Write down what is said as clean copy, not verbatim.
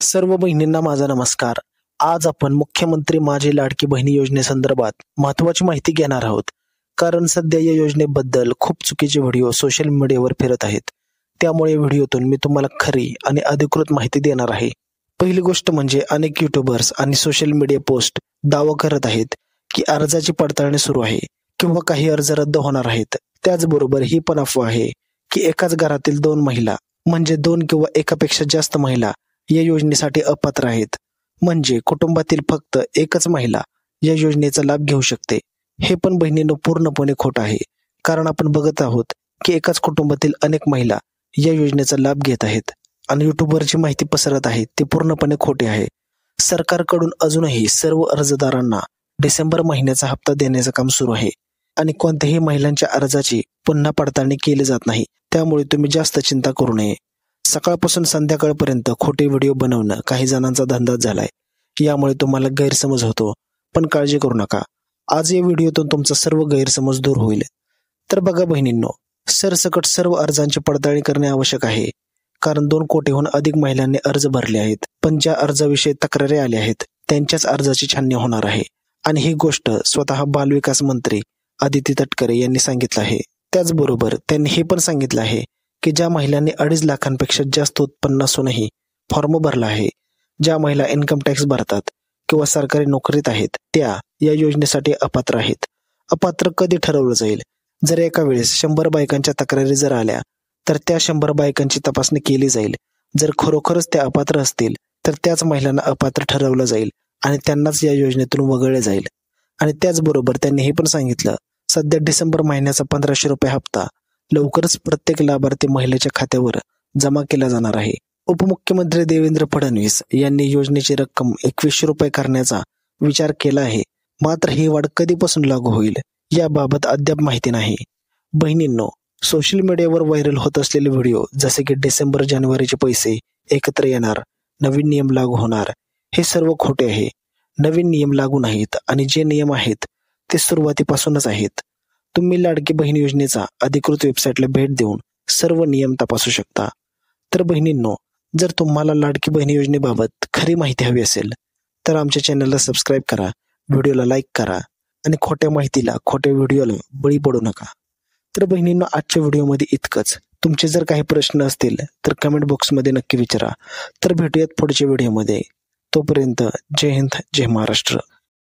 सर्व बहिणींना माझा नमस्कार। आज आपण मुख्यमंत्री माझी लाडकी बहिणी योजनेसंदर्भात महत्त्वाची माहिती घेणार आहोत। कारण सध्या या योजनेबद्दल खूप चुकीचे व्हिडिओ सोशल मीडियावर फिरत आहेत। त्यामुळे व्हिडिओतून मी तुम्हाला खरी आणि अधिकृत माहिती देणार आहे। पहिली गोष्ट म्हणजे अनेक यूट्यूबर्स आणि सोशल मीडिया पोस्ट दावा करत आहेत की अर्जाची पडताळणी सुरू आहे किंवा काही अर्ज रद्द होणार आहेत। त्याचबरोबर ही पण अफवा आहे की एकाच घरातील 2 महिला म्हणजे 2 किंवा एकापेक्षा जास्त महिला या योजनेसाठी अपात्र आहेत। म्हणजे कुटुंबातील फक्त एकच महिला या योजनेचा लाभ घेऊ शकते। हे पण बहिणींनो पूर्णपणे खोटं आहे। कारण आपण बघत आहोत की एकाच कुटुंबातील अनेक महिला या योजनेचा लाभ घेत आहेत आणि युट्यूबरची माहिती पसरत आहे ते पूर्णपणे खोटे आहे। सरकारकडून अजूनही सर्व अर्जदारांना डिसेंबर महिन्याचा हप्ता देण्याचं काम सुरू आहे आणि कोणत्याही महिलांच्या अर्जाची पुन्हा पडताळणी केली जात नाही। त्यामुळे तुम्ही जास्त चिंता करू नये। सकाळपासून संध्याकाळपर्यंत खोटे व्हिडिओ बनवणं काही जणांचा धंदाच झालाय। यामुळे तुम्हाला गैरसमज होतो, पण काळजी करू नका। आज या व्हिडिओतून तुमचा सर्व गैरसमज दूर होईल। तर बघा बहिणींनो, सरसकट सर्व अर्जांची पडताळणी करणे आवश्यक आहे। कारण 2 कोटीहून अधिक महिलांनी अर्ज भरले आहेत, पण ज्या अर्जाविषयी तक्रारी आल्या आहेत त्यांच्याच अर्जाची छाननी होणार आहे। आणि ही गोष्ट स्वतः बालविकास मंत्री अदिती तटकरे यांनी सांगितलं आहे। त्याचबरोबर त्यांनी हे पण सांगितलं आहे की ज्या महिलांनी 2.5 लाखांपेक्षा जास्त उत्पन्न असूनही फॉर्म भरला आहे, ज्या महिला इन्कम टॅक्स भरतात किंवा सरकारी नोकरीत आहेत, त्या या योजनेसाठी अपात्र आहेत। अपात्र कधी ठरवलं जाईल? जर एका वेळेस 100 बायकांच्या तक्रारी जर आल्या तर त्या 100 बायकांची तपासणी केली जाईल। जर खरोखरच त्या अपात्र असतील तर त्याच महिलांना अपात्र ठरवलं जाईल आणि त्यांनाच या योजनेतून वगळले जाईल। आणि त्याचबरोबर त्यांनी हे पण सांगितलं, सध्या डिसेंबर महिन्याचा 1500 रुपये हप्ता लवकरच प्रत्येक लाभार्थी महिलेच्या खात्यावर जमा केला जाणार आहे। उपमुख्यमंत्री देवेंद्र फडणवीस यांनी योजनेची रक्कम 2100 रुपये करण्याचा विचार केला आहे। मात्र ही वाढ कधीपासून लागू होईल याबाबत अद्याप माहिती नाही। बहिणींनो, सोशल मीडियावर व्हायरल होत असलेले व्हिडिओ जसे की डिसेंबर जानेवारीचे पैसे एकत्र येणार, नवीन नियम लागू होणार, हे सर्व खोटे आहे। नवीन नियम लागू नाहीत आणि जे नियम आहेत ते सुरुवातीपासूनच आहेत। तुम्ही लाडकी बहीण योजनेचा अधिकृत वेबसाईटला भेट देऊन सर्व नियम तपासू शकता। तर बहिणींनो, जर तुम्हाला लाडकी बहीण योजनेबाबत खरी माहिती हवी असेल तर आमच्या चॅनलला सबस्क्राईब करा, व्हिडिओला लाईक करा आणि खोट्या माहितीला, खोट्या व्हिडिओला बळी पडू नका। तर बहिणींनो, आजच्या व्हिडिओमध्ये इतकंच। तुमचे जर काही प्रश्न असतील तर कमेंट बॉक्समध्ये नक्की विचारा। तर भेटूयात पुढच्या व्हिडिओमध्ये। तोपर्यंत जय हिंद, जय महाराष्ट्र।